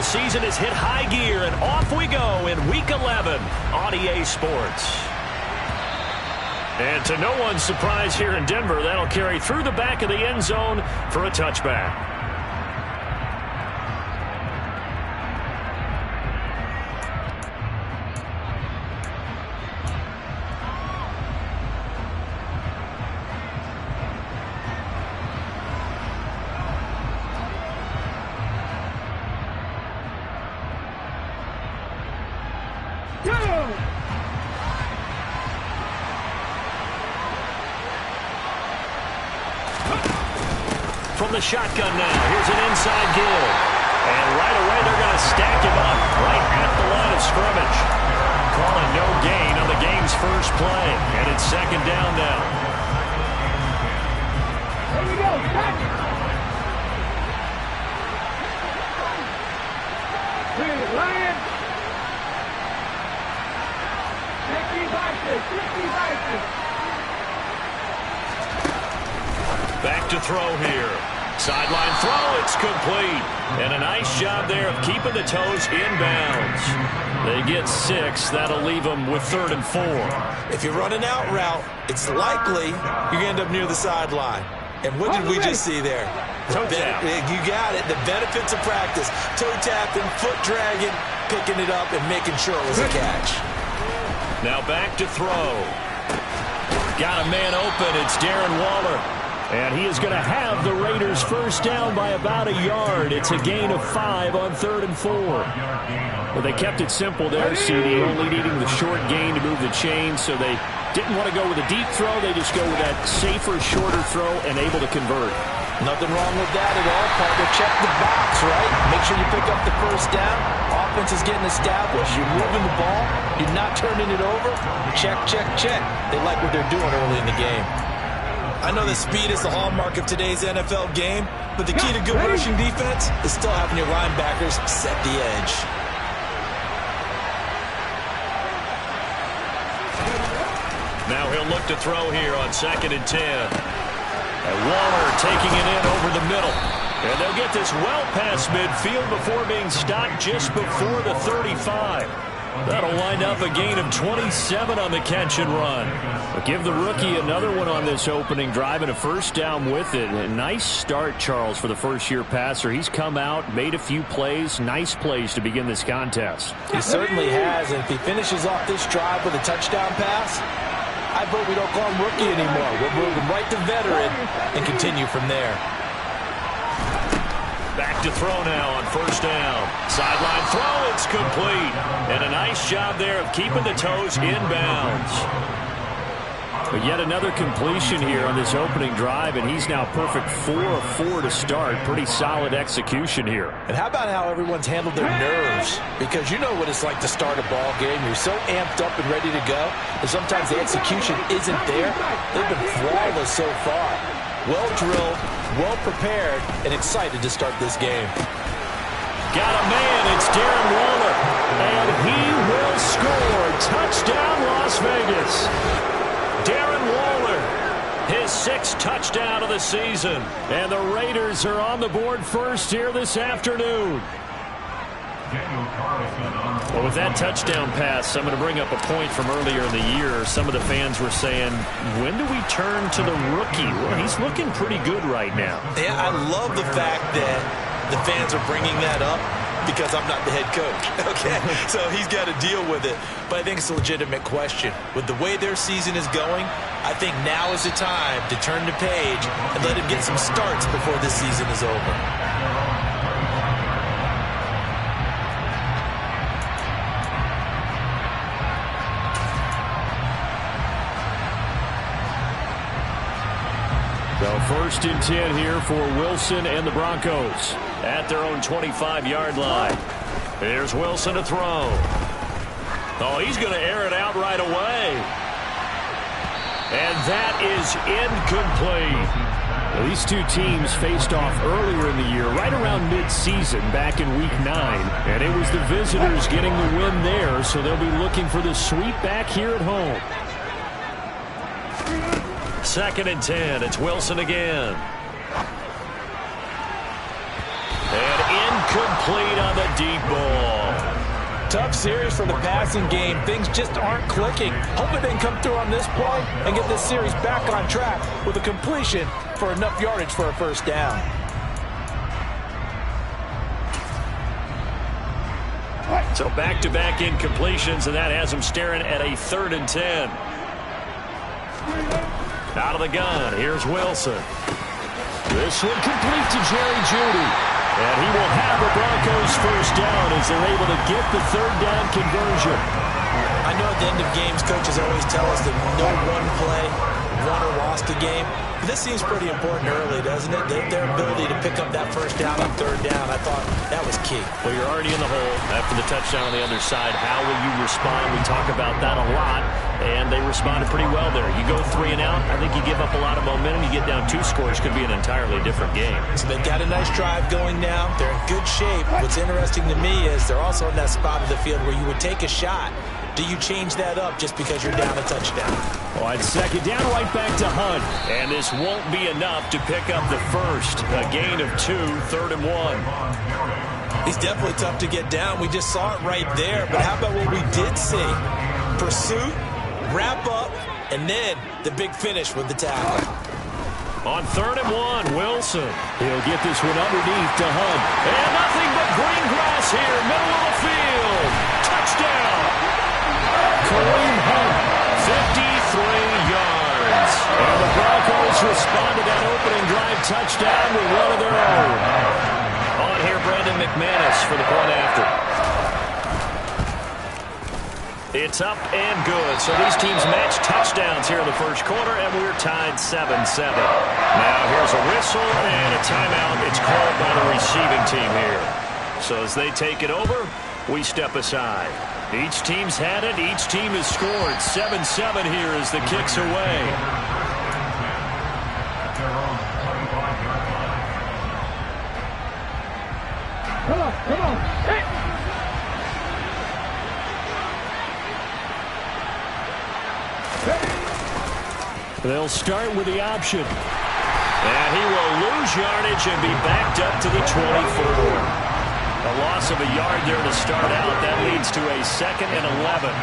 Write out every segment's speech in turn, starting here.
NFL season has hit high gear, and off we go in Week 11 on EA Sports. And to no one's surprise here in Denver, that'll carry through the back of the end zone for a touchback. From the shotgun now, here's an inside give. And right away they're going to stack him up right at the line of scrimmage. Calling no gain on the game's first play. And it's second down now. There we go, back. Lion. 50 Back to throw here. Sideline throw, it's complete. And a nice job there of keeping the toes inbounds. They get 6. That'll leave them with 3rd and 4. If you're running out route, it's likely you're going to end up near the sideline. And what did we just see there? Toe tap. You got it. The benefits of practice. Toe tapping, foot dragging, picking it up, and making sure it was a catch. Now back to throw. Got a man open. It's Darren Waller. And he is going to have the Raiders first down by about a yard. It's a gain of 5 on 3rd and 4. Well, they kept it simple there, CD, only needing the short gain to move the chains, so they didn't want to go with a deep throw. They just go with that safer, shorter throw and able to convert. Nothing wrong with that at all, partner. Check the box, right? Make sure you pick up the first down. Offense is getting established. You're moving the ball. You're not turning it over. Check, check, check. They like what they're doing early in the game. I know that speed is the hallmark of today's NFL game, but the key to good rushing defense is still having your linebackers set the edge. Now he'll look to throw here on 2nd and 10. And Waller taking it in over the middle. And they'll get this well past midfield before being stopped just before the 35. That'll wind up a gain of 27 on the catch and run. But give the rookie another one on this opening drive and a first down with it. A nice start, Charles, for the first-year passer. He's come out, made a few plays, nice plays to begin this contest. He certainly has, and if he finishes off this drive with a touchdown pass, I vote we don't call him rookie anymore. We'll move him right to veteran and continue from there. Back to throw now on first down. Sideline throw, it's complete. And a nice job there of keeping the toes inbounds. But yet another completion here on this opening drive, and he's now perfect 4 of 4 to start. Pretty solid execution here. And how about how everyone's handled their nerves? Because you know what it's like to start a ball game. You're so amped up and ready to go, and sometimes the execution isn't there. They've been flawless so far. Well drilled, well prepared, and excited to start this game. Got a man, it's Darren Waller. And he will score. Touchdown, Las Vegas. Darren Waller, his 6th touchdown of the season. And the Raiders are on the board first here this afternoon. Well, with that touchdown pass, I'm going to bring up a point from earlier in the year. Some of the fans were saying, when do we turn to the rookie? Well, he's looking pretty good right now. Yeah, I love the fact that the fans are bringing that up because I'm not the head coach, okay? So he's got to deal with it. But I think it's a legitimate question. With the way their season is going, I think now is the time to turn the page and let him get some starts before this season is over. So 1st and 10 here for Wilson and the Broncos at their own 25-yard line. Here's Wilson to throw. Oh, he's going to air it out right away. And that is incomplete. Well, these two teams faced off earlier in the year, right around mid-season, back in Week 9. And it was the visitors getting the win there, so they'll be looking for the sweep back here at home. 2nd and 10. It's Wilson again. And incomplete on the deep Tough series for the passing game. Things just aren't clicking. Hoping they can come through on this play and get this series back on track with a completion for enough yardage for a first down. So back-to-back incompletions, and that has them staring at a 3rd and 10. Out of the gun, here's Wilson. This one complete to Jerry Jeudy. And he will have the Broncos first down as they're able to get the 3rd down conversion. I know at the end of games, coaches always tell us that no one play won or lost a game. But this seems pretty important early, doesn't it? Their ability to pick up that first down on 3rd down, I thought that was key. Well, you're already in the hole after the touchdown on the other side. How will you respond? We talk about that a lot, and they responded pretty well there. You go 3 and out, I think you give up a lot of momentum. You get down 2 scores, could be an entirely different game. So they've got a nice drive going now. They're in good shape. What's interesting to me is they're also in that spot of the field where you would take a shot. Do you change that up just because you're down a touchdown? Well, I'd second down right back to Hunt. And this won't be enough to pick up the first. A gain of 2, 3rd and 1. He's definitely tough to get down. We just saw it right there. But how about what we did see? Pursuit, wrap up, and then the big finish with the tackle. On 3rd and 1, Wilson. He'll get this one underneath to Hunt. And nothing but green grass here, middle of the field. Touchdown. Kareem Hunt, 53 yards. And the Broncos respond to that opening drive touchdown with one of their own. On here, Brandon McManus for the point after. It's up and good. So these teams match touchdowns here in the first quarter, and we're tied 7-7. Now here's a whistle and a timeout. It's called by the receiving team here. So as they take it over, we step aside. Each team's had it. Each team has scored. 7-7 here as the kick's away. Come on. Hey. They'll start with the option. And he will lose yardage and be backed up to the 24. A loss of a yard there to start out. That leads to a 2nd and 11.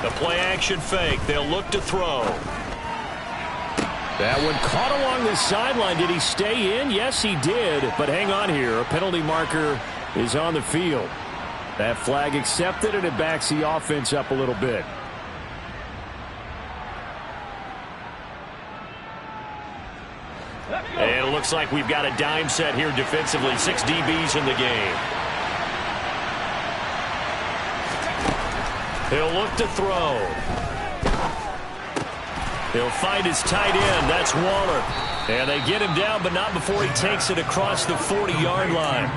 The play action fake. They'll look to throw. That one caught along the sideline. Did he stay in? Yes, he did. But hang on here. A penalty marker is on the field. That flag accepted, and it backs the offense up a little bit. And it looks like we've got a dime set here defensively. 6 DBs in the game. He'll look to throw. He'll find his tight end. That's Waller. And they get him down, but not before he takes it across the 40-yard line.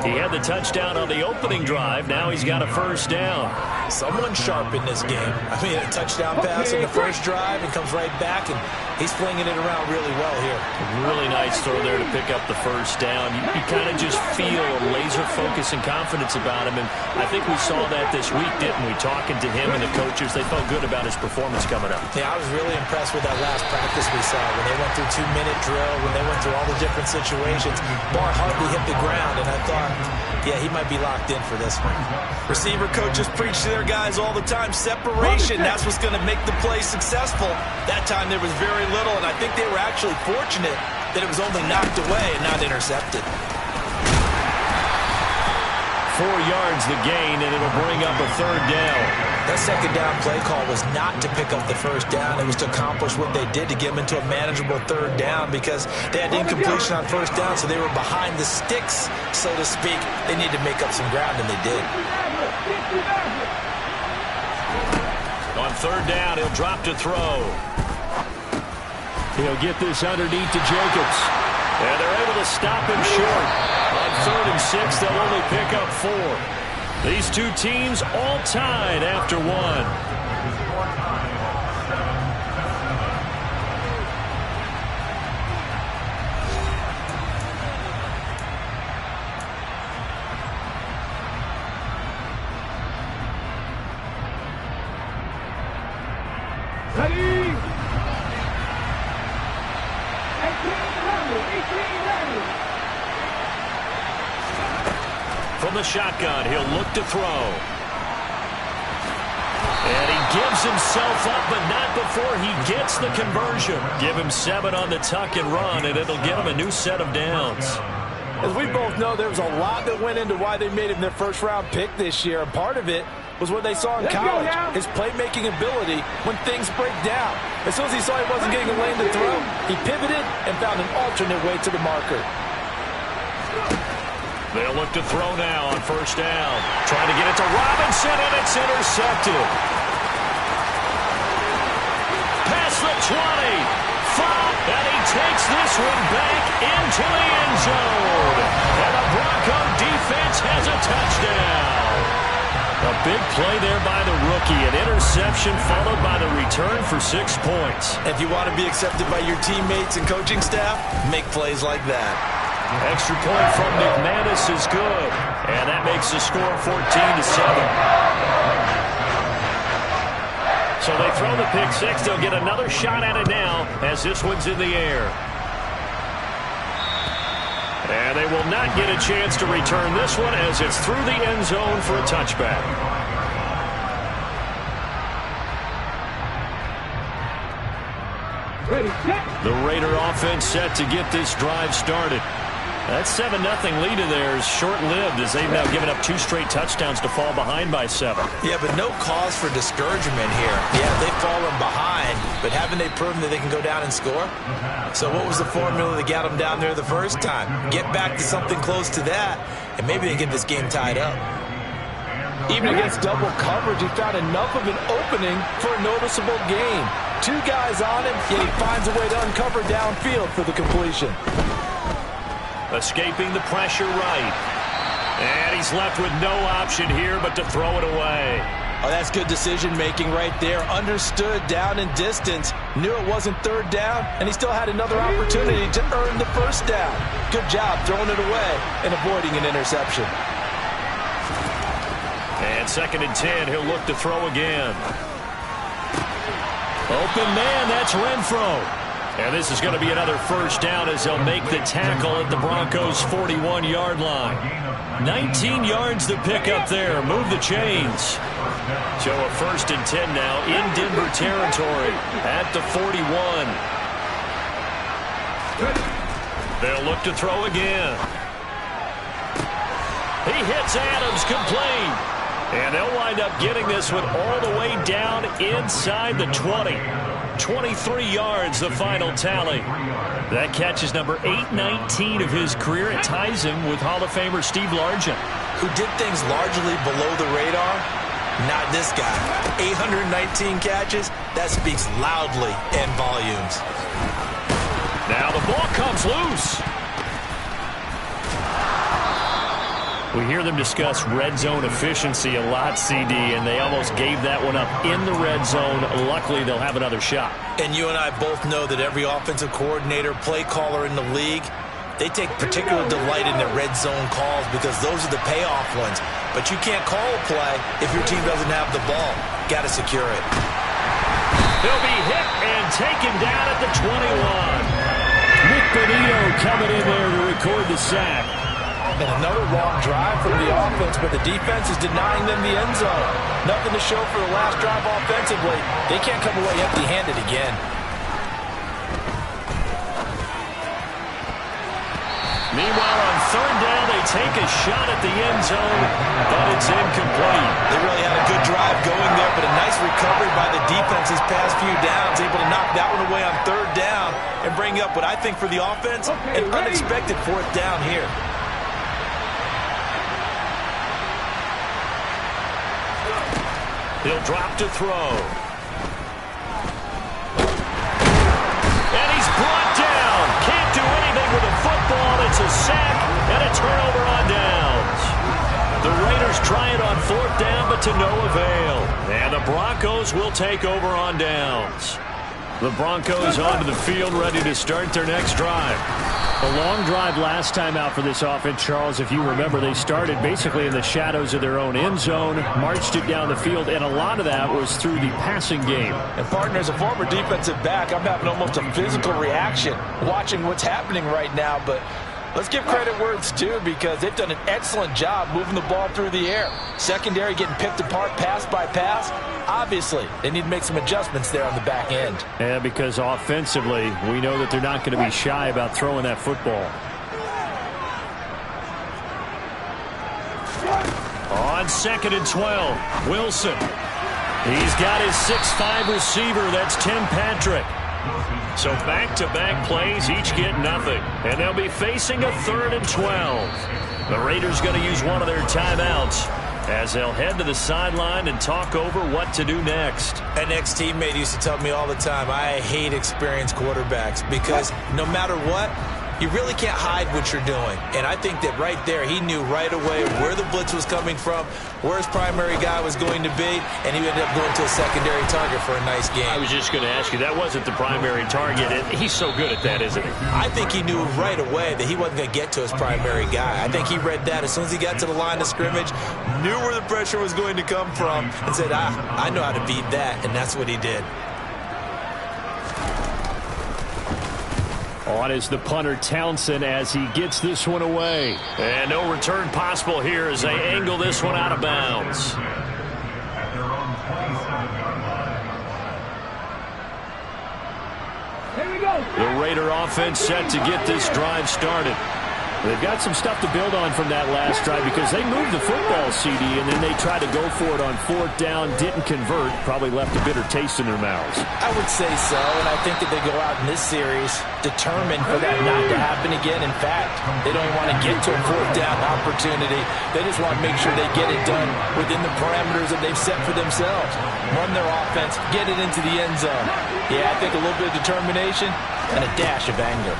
He had the touchdown on the opening drive. Now he's got a first down. Someone sharp in this game. I mean, a touchdown pass in the first drive and comes right back, and he's flinging it around really well here. Really nice throw there to pick up the first down. You kind of just feel a laser focus and confidence about him, and I think we saw that this week, didn't we? Talking to him and the coaches, they felt good about his performance coming up. Yeah, I was really impressed with that last practice we saw when they went through 2-minute drill, when they went through all the different situations. Ball hardly hit the ground, and I thought, yeah, he might be locked in for this one. Receiver coaches preach to their guys all the time. Separation, that's what's going to make the play successful. That time there was very little, and I think they were actually fortunate that it was only knocked away and not intercepted. 4 yards the gain, and it'll bring up a 3rd down. That 2nd down play call was not to pick up the first down. It was to accomplish what they did to get them into a manageable 3rd down because they had incompletion on first down, so they were behind the sticks, so to speak. They needed to make up some ground, and they did. On 3rd down, he'll drop to throw. He'll get this underneath to Jacobs. And they're able to stop him short. On 3rd and 6, they'll only pick up 4. These two teams all tied after 1. Ready? 18 ready. the shotgun. He'll look to throw. And he gives himself up, but not before he gets the conversion. Give him 7 on the tuck and run, and it'll get him a new set of downs. As we both know, there was a lot that went into why they made him their first-round pick this year, and part of it was what they saw in college, his playmaking ability when things break down. As soon as he saw he wasn't getting a lane to throw, he pivoted and found an alternate way to the marker. They'll look to throw now on first down. Trying to get it to Robinson, and it's intercepted. Past the 20. 5, and he takes this one back into the end zone. And the Bronco defense has a touchdown. A big play there by the rookie. An interception followed by the return for 6 points. If you want to be accepted by your teammates and coaching staff, make plays like that. Extra point from McManus is good. And that makes the score 14-7. So they throw the pick six. They'll get another shot at it now as this one's in the air. And they will not get a chance to return this one as it's through the end zone for a touchback. The Raider offense set to get this drive started. That 7-0 lead of theirs short-lived as they've now given up 2 straight touchdowns to fall behind by 7. Yeah, but no cause for discouragement here. Yeah, they've fallen behind, but haven't they proven that they can go down and score? So what was the formula that got them down there the first time? Get back to something close to that, and maybe they get this game tied up. Even against double coverage, he found enough of an opening for a noticeable gain. 2 guys on him, yet he finds a way to uncover downfield for the completion. Escaping the pressure right. And he's left with no option here but to throw it away. Oh, that's good decision-making right there. Understood down and distance. Knew it wasn't third down, and he still had another opportunity to earn the first down. Good job throwing it away and avoiding an interception. And 2nd and 10, he'll look to throw again. Open man, that's Renfro. And this is going to be another first down as they'll make the tackle at the Broncos' 41-yard line. 19 yards to pick up there. Move the chains. So a 1st and 10 now in Denver territory at the 41. They'll look to throw again. He hits Adams complete. And they'll wind up getting this one all the way down inside the 20. 23 yards, the final tally. That catch is number 819 of his career. It ties him with Hall of Famer Steve Largent, who did things largely below the radar. Not this guy. 819 catches. That speaks loudly in volumes. Now the ball comes loose. We hear them discuss red zone efficiency a lot, CD, and they almost gave that one up in the red zone. Luckily, they'll have another shot. And you and I both know that every offensive coordinator, play caller in the league, they take particular delight in their red zone calls because those are the payoff ones. But you can't call a play if your team doesn't have the ball. Got to secure it. He'll be hit and taken down at the 21. Nick Benito coming in there to record the sack. And another long drive from the offense, but the defense is denying them the end zone. Nothing to show for the last drive offensively. They can't come away empty-handed again. Meanwhile, on 3rd down, they take a shot at the end zone, but it's incomplete. They really had a good drive going there, but a nice recovery by the defense his past few downs, able to knock that one away on 3rd down and bring up what I think for the offense, an unexpected 4th down here. He'll drop to throw. And he's brought down. Can't do anything with a football. It's a sack and a turnover on downs. The Raiders try it on 4th down, but to no avail. And the Broncos will take over on downs. The Broncos onto the field, ready to start their next drive. A long drive last time out for this offense, Charles. If you remember, they started basically in the shadows of their own end zone, marched it down the field, and a lot of that was through the passing game. And, partner, as a former defensive back, I'm having almost a physical reaction watching what's happening right now. But Let's give credit where it's due because they've done an excellent job moving the ball through the air. Secondary getting picked apart pass by pass. Obviously, they need to make some adjustments there on the back end. Yeah, because offensively, we know that they're not going to be shy about throwing that football. On 2nd and 12, Wilson. He's got his 6'5" receiver. That's Tim Patrick. So back-to-back plays, each get nothing. And they'll be facing a 3rd and 12. The Raiders going to use one of their timeouts as they'll head to the sideline and talk over what to do next. An ex-teammate used to tell me all the time, I hate experienced quarterbacks because no matter what, you really can't hide what you're doing. And I think that right there, he knew right away where the blitz was coming from, where his primary guy was going to be, and he ended up going to a secondary target for a nice game. I was just going to ask you, that wasn't the primary target. He's so good at that, isn't he? I think he knew right away that he wasn't going to get to his primary guy. I think he read that as soon as he got to the line of scrimmage, knew where the pressure was going to come from, and said, I know how to beat that, and that's what he did. On is the punter, Townsend, as he gets this one away. And no return possible here as they angle this one out of bounds. Here we go. The Raider offense set to get this drive started. They've got some stuff to build on from that last drive because they moved the football, CD, and then they tried to go for it on 4th down, didn't convert, probably left a bitter taste in their mouths. I would say so, and I think that they go out in this series determined for that not to happen again. In fact, they don't even want to get to a 4th down opportunity. They just want to make sure they get it done within the parameters that they've set for themselves. Run their offense, get it into the end zone. Yeah, I think a little bit of determination and a dash of anger.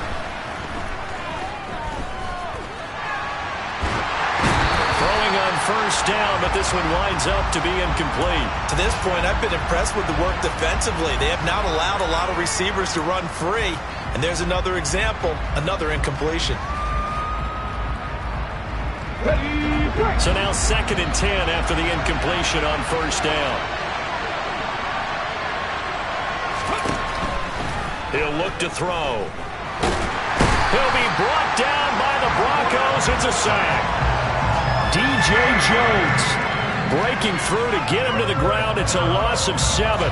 On 1st down, but this one winds up to be incomplete. To this point, I've been impressed with the work defensively. They have not allowed a lot of receivers to run free. And there's another example, another incompletion. So now 2nd and 10 after the incompletion on 1st down. He'll look to throw. He'll be brought down by the Broncos. It's a sack. DJ Jones breaking through to get him to the ground. It's a loss of 7.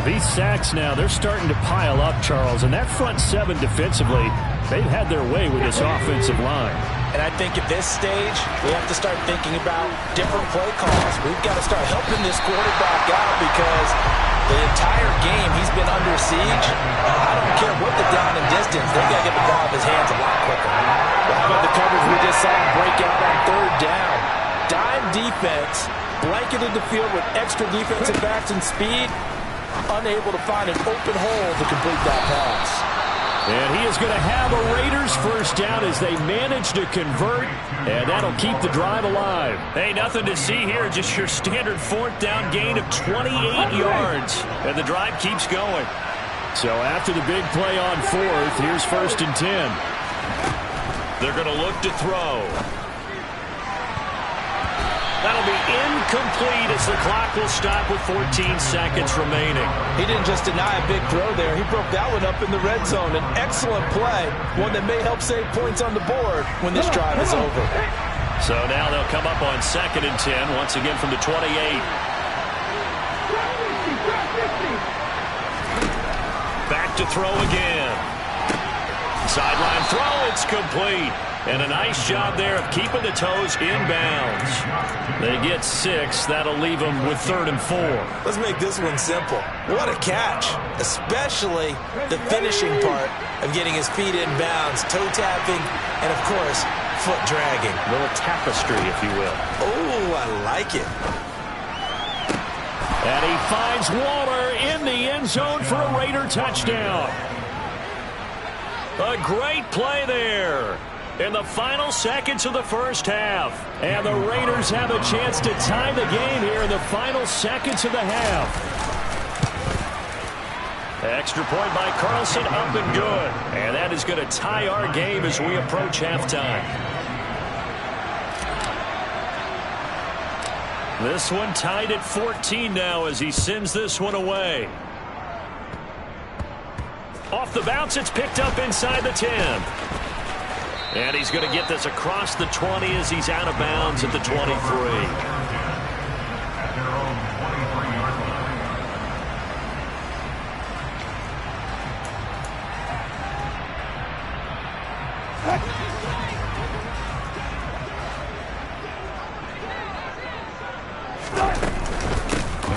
These sacks now, they're starting to pile up, Charles. And that front 7 defensively, they've had their way with this offensive line. And I think at this stage, we have to start thinking about different play calls. We've got to start helping this quarterback out because the entire game he's been under siege. I don't care what the down and distance, they've got to get the ball out of his hands a lot quicker. Well, how about the coverage we just saw him break out on 3rd down? Dime defense, blanketed the field with extra defensive backs and speed, unable to find an open hole to complete that pass. And he is going to have a Raiders 1st down as they manage to convert, and that'll keep the drive alive. Hey, nothing to see here, just your standard 4th down gain of 28 yards, and the drive keeps going. So after the big play on 4th, here's 1st and 10. They're going to look to throw. That'll be incomplete as the clock will stop with 14 seconds remaining. He didn't just deny a big throw there. He broke that one up in the red zone. An excellent play, one that may help save points on the board when this drive is over. So now they'll come up on 2nd and 10, once again from the 28. Back to throw again. Sideline throw, it's complete. And a nice job there of keeping the toes inbounds. They get 6. That'll leave them with 3rd and 4. Let's make this one simple. What a catch, especially the finishing part of getting his feet inbounds, toe tapping, and, of course, foot dragging. A little tapestry, if you will. Oh, I like it. And he finds Waller in the end zone for a Raider touchdown. A great play there in the final seconds of the 1st half. And the Raiders have a chance to tie the game here in the final seconds of the half. Extra point by Carlson, up and good. And that is going to tie our game as we approach halftime. This one tied at 14 now as he sends this one away. Off the bounce, it's picked up inside the 10. And he's going to get this across the 20 as he's out of bounds at the 23.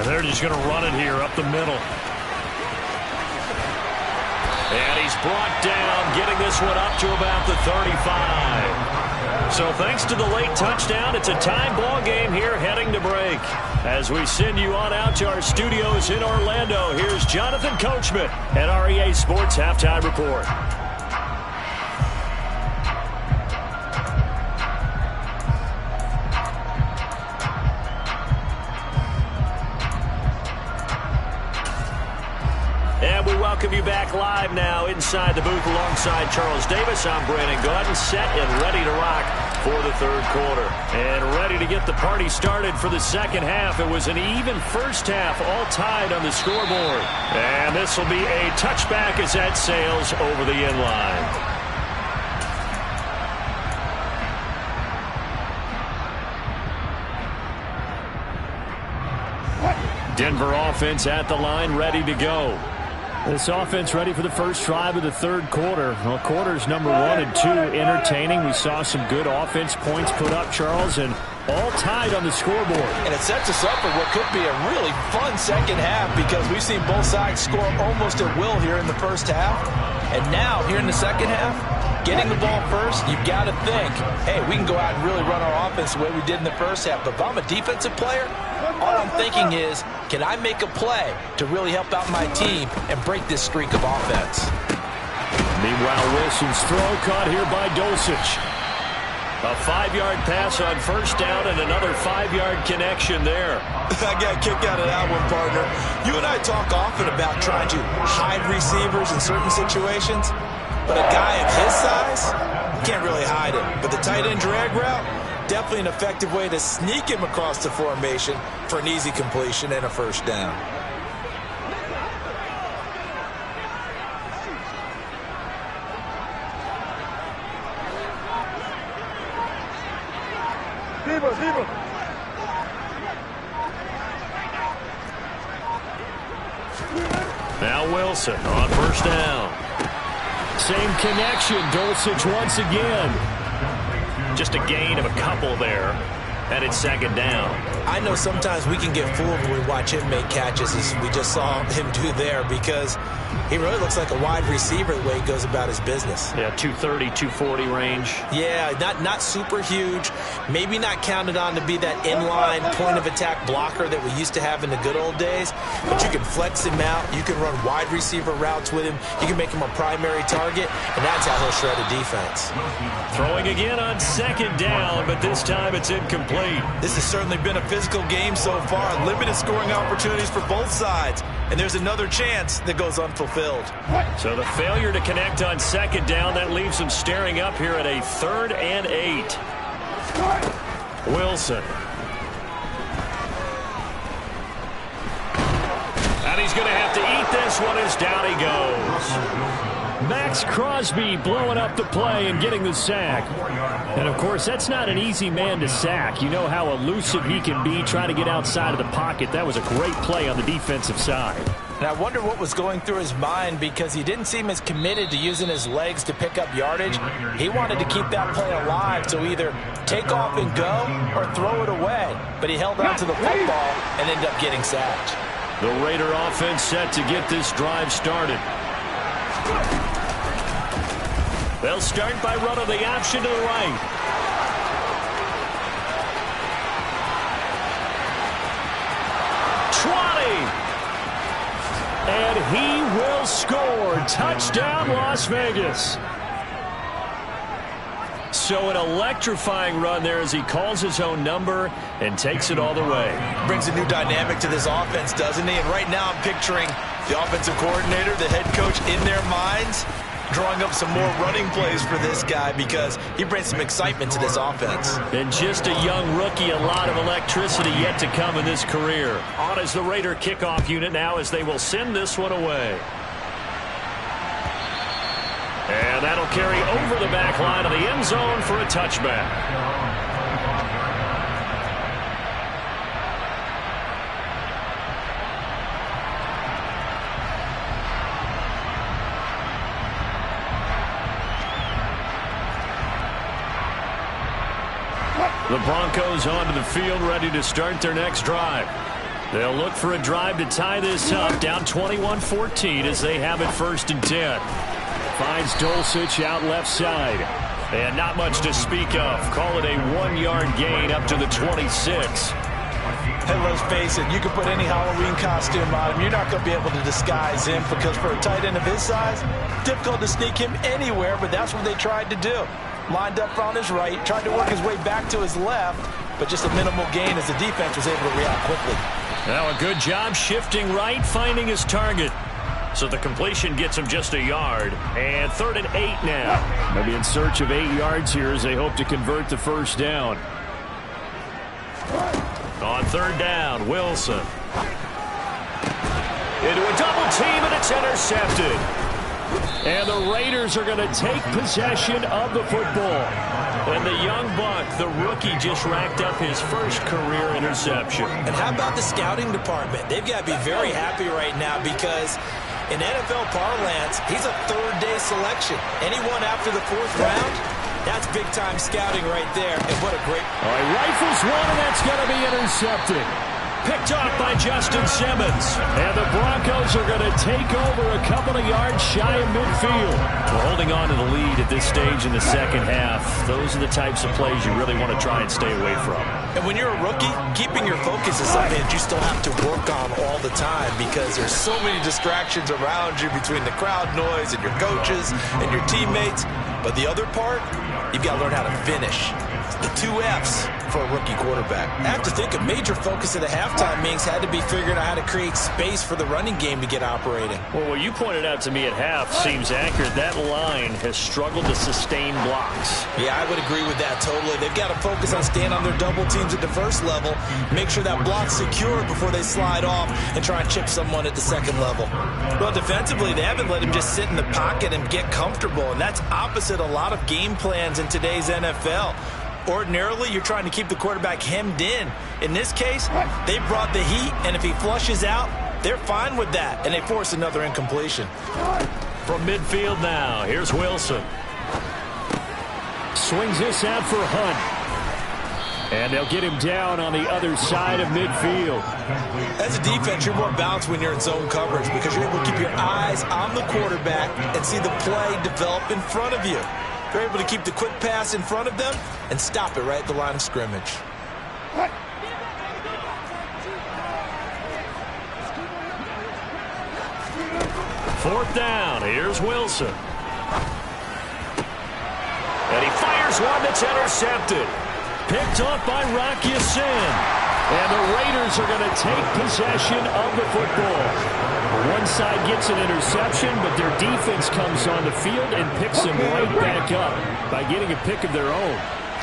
They're just going to run it here up the middle. And he's brought down, getting this one up to about the 35. So thanks to the late touchdown, it's a tie ball game here heading to break. As we send you on out to our studios in Orlando, here's Jonathan Coachman at REA Sports Halftime Report. And we welcome you back live now inside the booth alongside Charles Davis. I'm Brandon Gaudin, set and ready to rock for the third quarter. And ready to get the party started for the second half. It was an even first half, all tied on the scoreboard. And this will be a touchback as that sails over the end line. Denver offense at the line, ready to go. This offense ready for the first drive of the third quarter. Well, quarters number 1 and 2 entertaining. We saw some good offense points put up, Charles, and all tied on the scoreboard. And it sets us up for what could be a really fun second half because we've seen both sides score almost at will here in the first half. And now, here in the second half, getting the ball first, you've got to think, hey, we can go out and really run our offense the way we did in the first half. But if I'm a defensive player, all I'm thinking is, can I make a play to really help out my team and break this streak of offense? Meanwhile, Wilson's throw caught here by Dulcich. A 5-yard pass on first down and another 5-yard connection there. I got a kick out of that one, partner. You and I talk often about trying to hide receivers in certain situations, but a guy of his size can't really hide it. But the tight end drag route, definitely an effective way to sneak him across the formation for an easy completion and a first down. Now Wilson on first down. Same connection, Dulcich once again. Just a gain of a couple there. And it's second down. I know sometimes we can get fooled when we watch him make catches, as we just saw him do there, because he really looks like a wide receiver the way he goes about his business. Yeah, 230, 240 range. Yeah, not super huge. Maybe not counted on to be that inline point-of-attack blocker that we used to have in the good old days. But you can flex him out. You can run wide receiver routes with him. You can make him a primary target, and that's how he'll shred a defense. Throwing again on second down, but this time it's incomplete. This has certainly been a physical game so far. Limited scoring opportunities for both sides. And there's another chance that goes unfulfilled. So the failure to connect on second down, that leaves them staring up here at a 3rd and 8. Wilson. And he's going to have to eat this one as down he goes. Max Crosby blowing up the play and getting the sack. And, of course, that's not an easy man to sack. You know how elusive he can be trying to get outside of the pocket. That was a great play on the defensive side. And I wonder what was going through his mind, because he didn't seem as committed to using his legs to pick up yardage. He wanted to keep that play alive, so either take off and go or throw it away. But he held on to the football and ended up getting sacked. The Raider offense set to get this drive started. They'll start by running the option to the right. And he will score. Touchdown, Las Vegas. So an electrifying run there as he calls his own number and takes it all the way. Brings a new dynamic to this offense, doesn't he? And right now I'm picturing the offensive coordinator, the head coach in their minds, drawing up some more running plays for this guy, because he brings some excitement to this offense. And just a young rookie, a lot of electricity yet to come in this career. On as the Raider kickoff unit now, as they will send this one away. And that'll carry over the back line of the end zone for a touchback. The Broncos onto the field, ready to start their next drive. They'll look for a drive to tie this up, down 21-14 as they have it 1st and 10. Finds Dulcich out left side. And not much to speak of. Call it a 1-yard gain up to the 26. Hey, let's face it, you can put any Halloween costume on him. You're not going to be able to disguise him because for a tight end of his size, difficult to sneak him anywhere, but that's what they tried to do. Lined up on his right, tried to work his way back to his left, but just a minimal gain as the defense was able to react quickly. Now a good job shifting right, finding his target. So the completion gets him just a yard. And 3rd and 8 now. They'll be in search of 8 yards here as they hope to convert the first down. On 3rd down, Wilson. Into a double team, and it's intercepted. And the Raiders are going to take possession of the football. And the young buck, the rookie, just racked up his first career interception. And how about the scouting department? They've got to be very happy right now because in NFL parlance, he's a 3rd-day selection. Anyone after the 4th round, that's big-time scouting right there. And what a great... All right, rifles one, and that's going to be intercepted. Picked off by Justin Simmons. And the Broncos are going to take over a couple of yards shy of midfield. We're holding on to the lead at this stage in the second half. Those are the types of plays you really want to try and stay away from. And when you're a rookie, keeping your focus is something that you still have to work on all the time because there's so many distractions around you between the crowd noise and your coaches and your teammates. But the other part, you've got to learn how to finish. The 2 F's for a rookie quarterback. I have to think a major focus of the halftime meetings had to be figuring out how to create space for the running game to get operating. Well, what you pointed out to me at half seems accurate. That line has struggled to sustain blocks. Yeah, I would agree with that totally. They've got to focus on staying on their double teams at the first level, make sure that block's secure before they slide off and try and chip someone at the second level. Well, defensively, they haven't let him just sit in the pocket and get comfortable, and that's opposite a lot of game plans in today's NFL. Ordinarily, you're trying to keep the quarterback hemmed in. In this case, they brought the heat, and if he flushes out, they're fine with that, and they force another incompletion. From midfield now, here's Wilson. Swings this out for Hunt. And they'll get him down on the other side of midfield. As a defense, you're more balanced when you're in zone coverage because you're able to keep your eyes on the quarterback and see the play develop in front of you. They're able to keep the quick pass in front of them and stop it right at the line of scrimmage. Fourth down. Here's Wilson. And he fires one that's intercepted. Picked off by Rock Ya-Sin. And the Raiders are going to take possession of the football. One side gets an interception, but their defense comes on the field and picks them right back up by getting a pick of their own.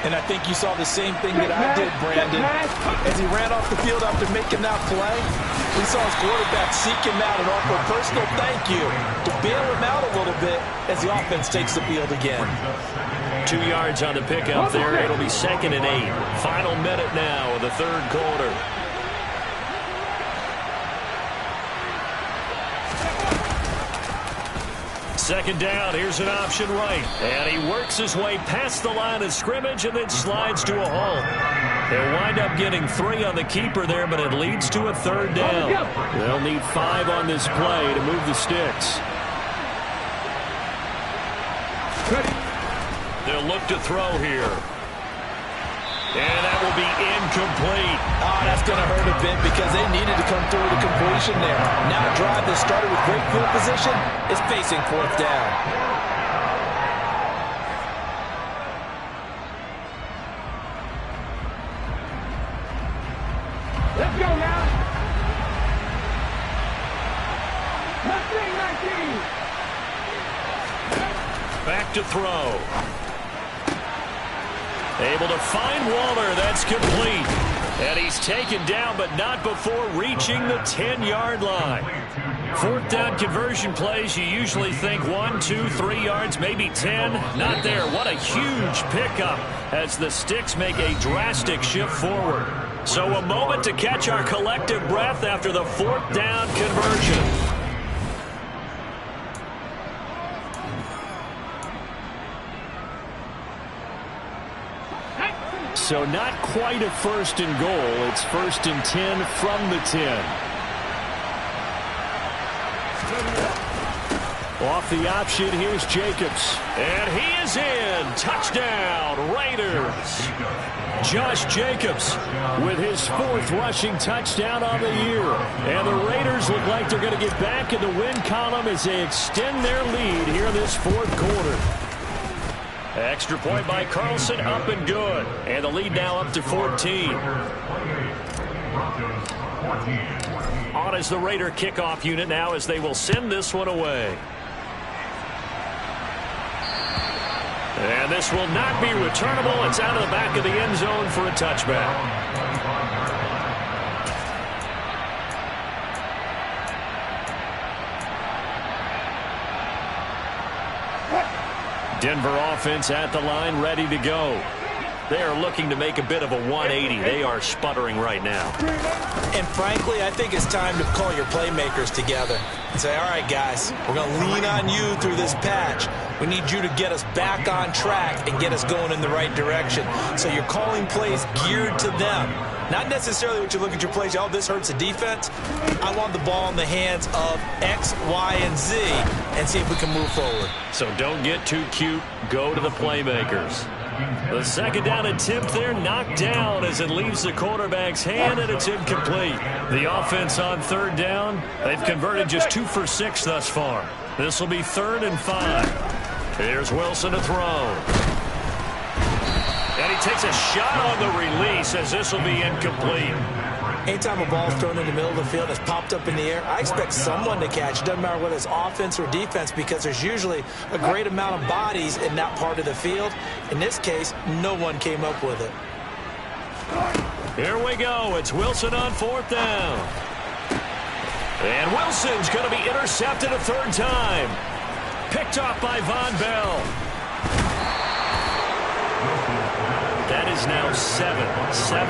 And I think you saw the same thing that I did, Brandon. As he ran off the field after making that play, we saw his quarterback seek him out and offer a personal thank you to bail him out a little bit as the offense takes the field again. 2 yards on the pickup there. It'll be 2nd and 8. Final minute now of the 3rd quarter. Second down, here's an option right. And he works his way past the line of scrimmage and then slides to a hole. They'll wind up getting 3 on the keeper there, but it leads to a 3rd down. They'll need 5 on this play to move the sticks. They'll look to throw here. And that will be incomplete. Oh, that's going to hurt a bit because they needed to come through with a completion there. Now a drive that started with great field position is facing 4th down. Let's go now. Let's sing 19. Back to throw. Able to find Waller. That's complete. And he's taken down, but not before reaching the 10-yard line. Fourth down conversion plays, you usually think 1, 2, 3 yards, maybe 10. Not there. What a huge pickup as the Sticks make a drastic shift forward. So a moment to catch our collective breath after the fourth down conversion. So not quite a first and goal. It's 1st and 10 from the 10. Off the option, here's Jacobs. And he is in. Touchdown, Raiders. Josh Jacobs with his 4th rushing touchdown on the year. And the Raiders look like they're going to get back in the win column as they extend their lead here in this 4th quarter. Extra point by Carlson, up and good. And the lead now up to 14. On is the Raider kickoff unit now as they will send this one away. And this will not be returnable. It's out of the back of the end zone for a touchback. Denver offense at the line, ready to go. They are looking to make a bit of a 180. They are sputtering right now. And frankly, I think it's time to call your playmakers together and say, all right, guys, we're going to lean on you through this patch. We need you to get us back on track and get us going in the right direction. So you're calling plays geared to them. Not necessarily what you look at your plays, oh, this hurts the defense. I want the ball in the hands of X, Y, and Z and see if we can move forward. So don't get too cute. Go to the playmakers. The second down attempt there knocked down as it leaves the quarterback's hand, and it's incomplete. The offense on 3rd down, they've converted just 2 for 6 thus far. This will be 3rd and 5. Here's Wilson to throw. And he takes a shot on the release as this will be incomplete. Anytime a ball's thrown in the middle of the field that's popped up in the air, I expect someone to catch. It doesn't matter whether it's offense or defense because there's usually a great amount of bodies in that part of the field. In this case, no one came up with it. Here we go. It's Wilson on 4th down. And Wilson's going to be intercepted a 3rd time. Picked off by Von Bell. That is now 7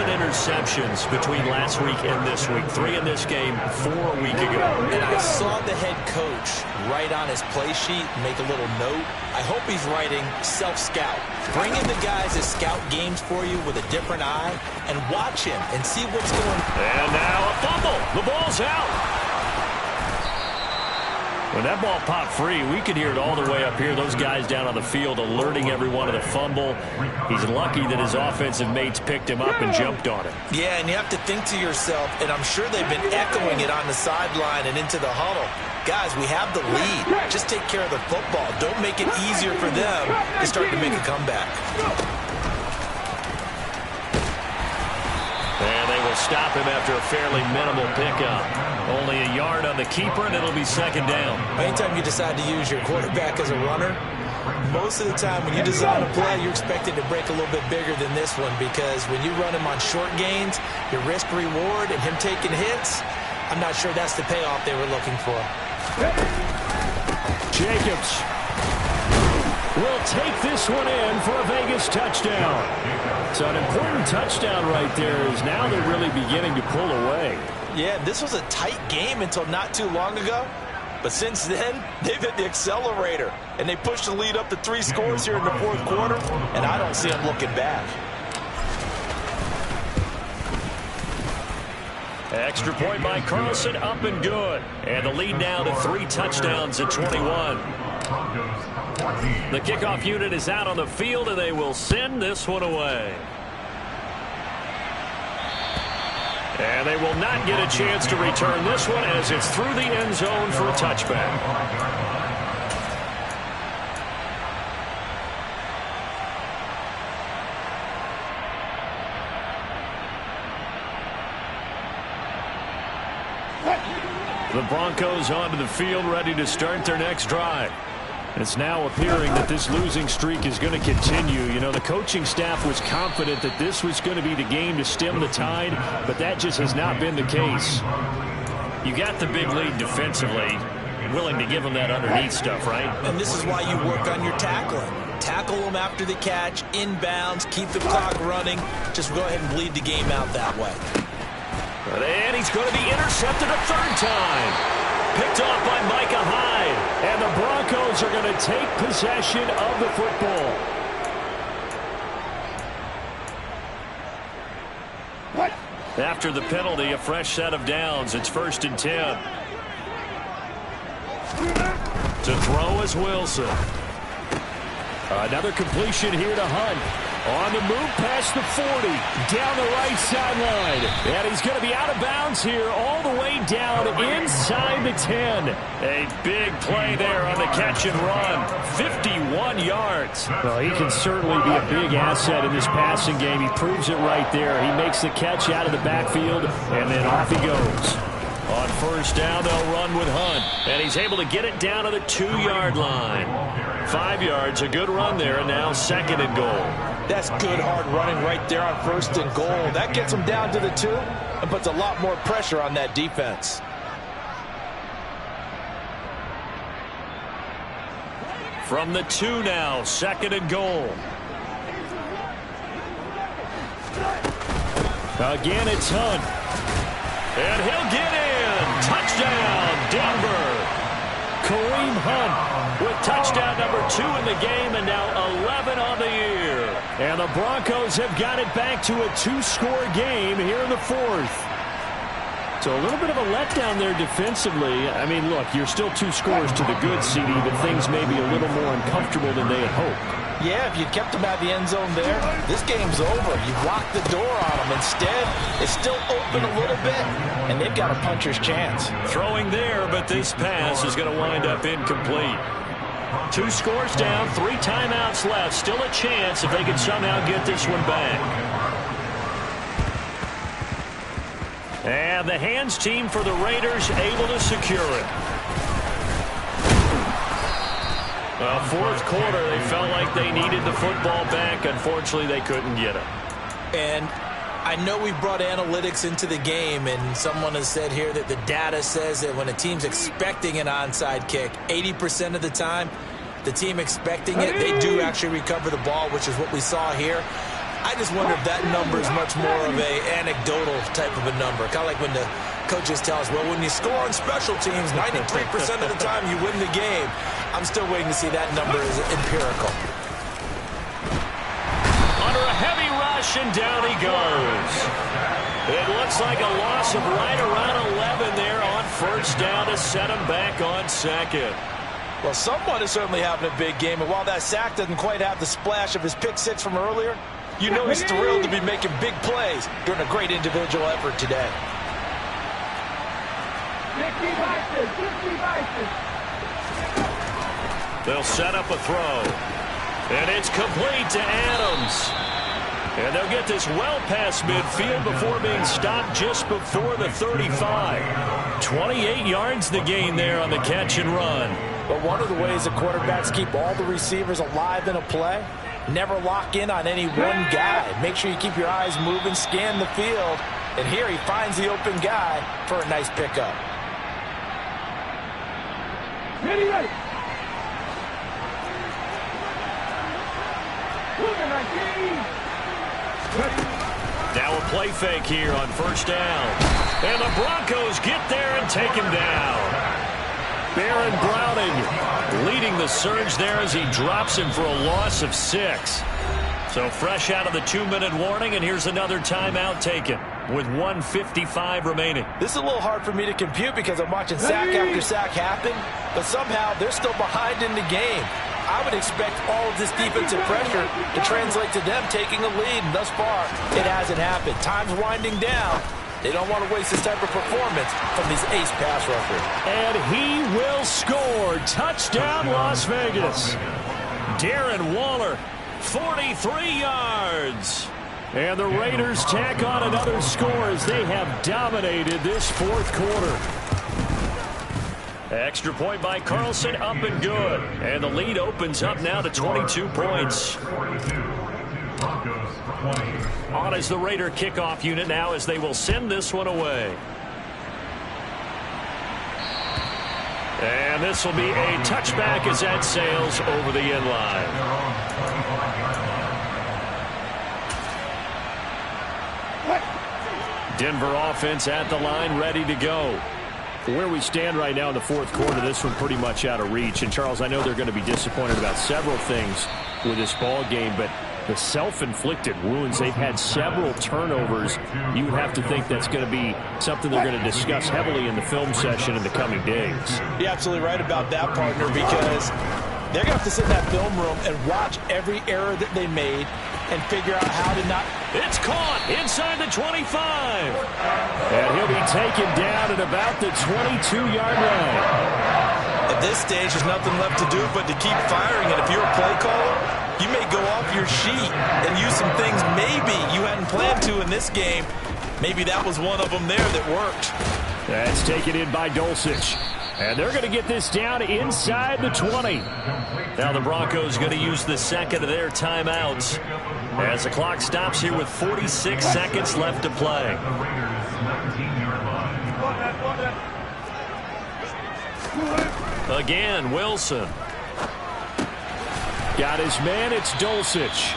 interceptions between last week and this week. 3 in this game, 4 a week ago. And I saw the head coach write on his play sheet, make a little note. I hope he's writing self-scout. Bring in the guys that scout games for you with a different eye and watch him and see what's going on. And now a fumble. The ball's out. When that ball popped free, we could hear it all the way up here. Those guys down on the field alerting everyone of the fumble. He's lucky that his offensive mates picked him up and jumped on it. Yeah, and you have to think to yourself, and I'm sure they've been echoing it on the sideline and into the huddle. Guys, we have the lead. Just take care of the football. Don't make it easier for them to start to make a comeback. And they will stop him after a fairly minimal pickup. Only a yard on the keeper, and it'll be 2nd down. Anytime you decide to use your quarterback as a runner, most of the time when you design a play, you're expected to break a little bit bigger than this one because when you run him on short gains, your risk-reward and him taking hits, I'm not sure that's the payoff they were looking for. Jacobs will take this one in for a Vegas touchdown. So an important touchdown right there is now they're really beginning to pull away. Yeah, this was a tight game until not too long ago. But since then, they've hit the accelerator. And they pushed the lead up to 3 scores here in the 4th quarter. And I don't see them looking back. Extra point by Carlson, up and good. And the lead now to 3 touchdowns at 21. The kickoff unit is out on the field, and they will send this one away. And they will not get a chance to return this one as it's through the end zone for a touchback. The Broncos onto the field, ready to start their next drive. It's now appearing that this losing streak is going to continue. You know, the coaching staff was confident that this was going to be the game to stem the tide, but that just has not been the case. You got the big lead defensively. Willing to give them that underneath stuff, right? And this is why you work on your tackling. Tackle them after the catch, inbounds, keep the clock running. Just go ahead and bleed the game out that way. And he's going to be intercepted a third time. Picked off by Micah Hyde. And the Broncos are going to take possession of the football. What? After the penalty, a fresh set of downs. It's 1st and 10. To throw is Wilson. Another completion here to Hunt. On the move past the 40. Down the right sideline. And he's going to be out of bounds here all the way down inside the 10. A big play there on the catch and run. 51 yards. Well, he can certainly be a big asset in this passing game. He proves it right there. He makes the catch out of the backfield, and then off he goes. On 1st down, they'll run with Hunt. And he's able to get it down to the 2-yard line. 5 yards, a good run there, and now 2nd and goal. That's good hard running right there on 1st and goal. That gets them down to the 2 and puts a lot more pressure on that defense. From the 2 now, 2nd and goal. Again, it's Hunt. And he'll get in. Touchdown, Denver. Kareem Hunt with touchdown number 2 in the game, and now 11 on the year. And the Broncos have got it back to a 2-score game here in the 4th. So a little bit of a letdown there defensively. I mean, look, you're still 2 scores to the good, CD, but things may be a little more uncomfortable than they had hoped. Yeah, if you'd kept them out of the end zone there, this game's over. You've locked the door on them. Instead, it's still open a little bit, and they've got a puncher's chance. Throwing there, but this pass is going to wind up incomplete. 2 scores down, 3 timeouts left. Still a chance if they can somehow get this one back. And the hands team for the Raiders able to secure it. Well, 4th quarter, they felt like they needed the football back. Unfortunately, they couldn't get it. And I know we brought analytics into the game, and someone has said here that the data says that when a team's expecting an onside kick, 80% of the time, the team expecting it, they do actually recover the ball, which is what we saw here. I just wonder if that number is much more of a anecdotal type of a number. Kind of like when the coaches tell us, well, when you score on special teams, 93% of the time you win the game. I'm still waiting to see that number is empirical. Under a heavy rush, and down he goes. It looks like a loss of right around 11 there on 1st down to set him back on 2nd. Well, someone is certainly having a big game, and while that sack doesn't quite have the splash of his pick 6 from earlier, you know he's thrilled to be making big plays during a great individual effort today. 50 vices, 50 vices. They'll set up a throw. And it's complete to Adams. And they'll get this well past midfield before being stopped just before the 35. 28 yards the gain there on the catch and run. But one of the ways the quarterbacks keep all the receivers alive in a play, never lock in on any one guy. Make sure you keep your eyes moving, scan the field. And here he finds the open guy for a nice pickup. Ready. Now a play fake here on 1st down. And the Broncos get there and take him down. Baron Browning leading the surge there as he drops him for a loss of 6. So fresh out of the 2-minute warning, and here's another timeout taken with 1:55 remaining. This is a little hard for me to compute because I'm watching sack after sack happen, but somehow they're still behind in the game. I would expect all of this defensive pressure to translate to them taking a lead, and thus far, it hasn't happened. Time's winding down. They don't want to waste this type of performance from these ace pass rushers. And he will score. Touchdown, Las Vegas. Darren Waller, 43 yards. And the Raiders tack on another score as they have dominated this 4th quarter. Extra point by Carlson, up and good. And the lead opens up now to 22 points. On is the Raider kickoff unit now as they will send this one away. And this will be a touchback as that sails over the end line. Denver offense at the line, ready to go. Where we stand right now in the fourth quarter, this one pretty much out of reach. And, Charles, I know they're going to be disappointed about several things with this ball game, but the self-inflicted wounds, they've had several turnovers. You would have to think that's going to be something they're going to discuss heavily in the film session in the coming days. You're absolutely right about that, partner, because they're going to have to sit in that film room and watch every error that they made and figure out how to not. It's caught inside the 25. And he'll be taken down at about the 22-yard line. At this stage, there's nothing left to do but to keep firing. And if you're a play caller, you may go off your sheet and use some things maybe you hadn't planned to in this game. Maybe that was one of them there that worked. That's taken in by Dulcich. And they're going to get this down inside the 20. Now the Broncos going to use the second of their timeouts as the clock stops here with 46 seconds left to play. Again, Wilson. Got his man, it's Dulcich.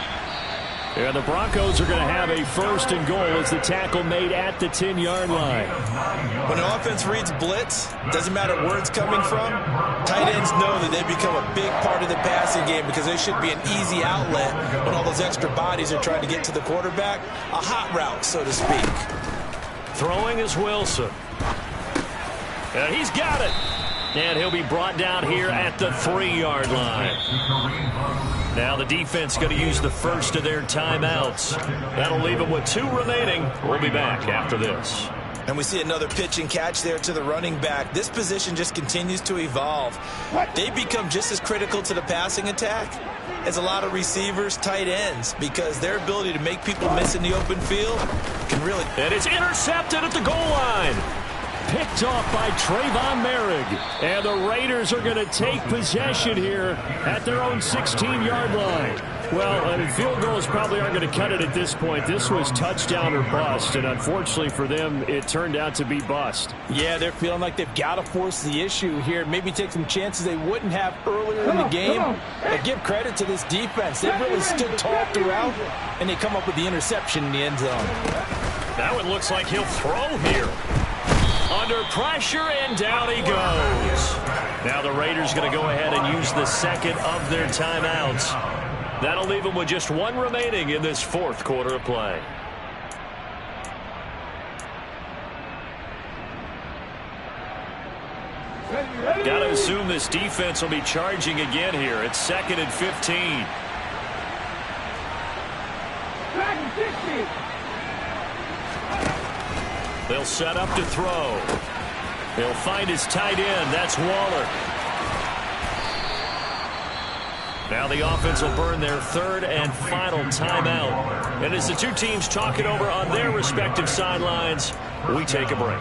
And the Broncos are going to have a first and goal as the tackle made at the 10-yard line. When an offense reads blitz, doesn't matter where it's coming from, tight ends know that they become a big part of the passing game because they should be an easy outlet when all those extra bodies are trying to get to the quarterback. A hot route, so to speak. Throwing is Wilson. And he's got it. And he'll be brought down here at the 3-yard line. Now the defense going to use the first of their timeouts. That'll leave them with 2 remaining. We'll be back after this. And we see another pitch and catch there to the running back. This position just continues to evolve. They become just as critical to the passing attack as a lot of receivers, tight ends, because their ability to make people miss in the open field can really... And it's intercepted at the goal line. Picked off by Trayvon Merrick. And the Raiders are going to take possession here at their own 16-yard line. Well, field goals probably aren't going to cut it at this point. This was touchdown or bust, and unfortunately for them, it turned out to be bust. Yeah, they're feeling like they've got to force the issue here. Maybe take some chances they wouldn't have earlier in the game. But give credit to this defense. They've really stood tall throughout, and they come up with the interception in the end zone. That one looks like he'll throw here. Under pressure, and down he goes. Now the Raiders going to go ahead and use the second of their timeouts. That'll leave them with just 1 remaining in this fourth quarter of play. Got to assume this defense will be charging again here. It's 2nd and 15. They'll set up to throw. He'll find his tight end. That's Waller. Now the offense will burn their 3rd and final timeout. And as the 2 teams talk it over on their respective sidelines, we take a break.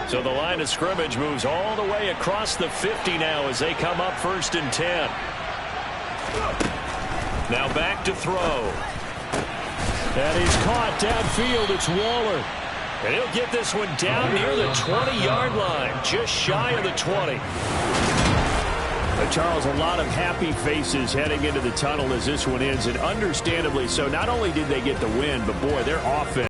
So the line of scrimmage moves all the way across the 50 now as they come up 1st and 10. Now back to throw. And he's caught downfield. It's Waller. And he'll get this one down near the 20-yard line, just shy of the 20. Charles, a lot of happy faces heading into the tunnel as this one ends, and understandably so. Not only did they get the win, but boy, their offense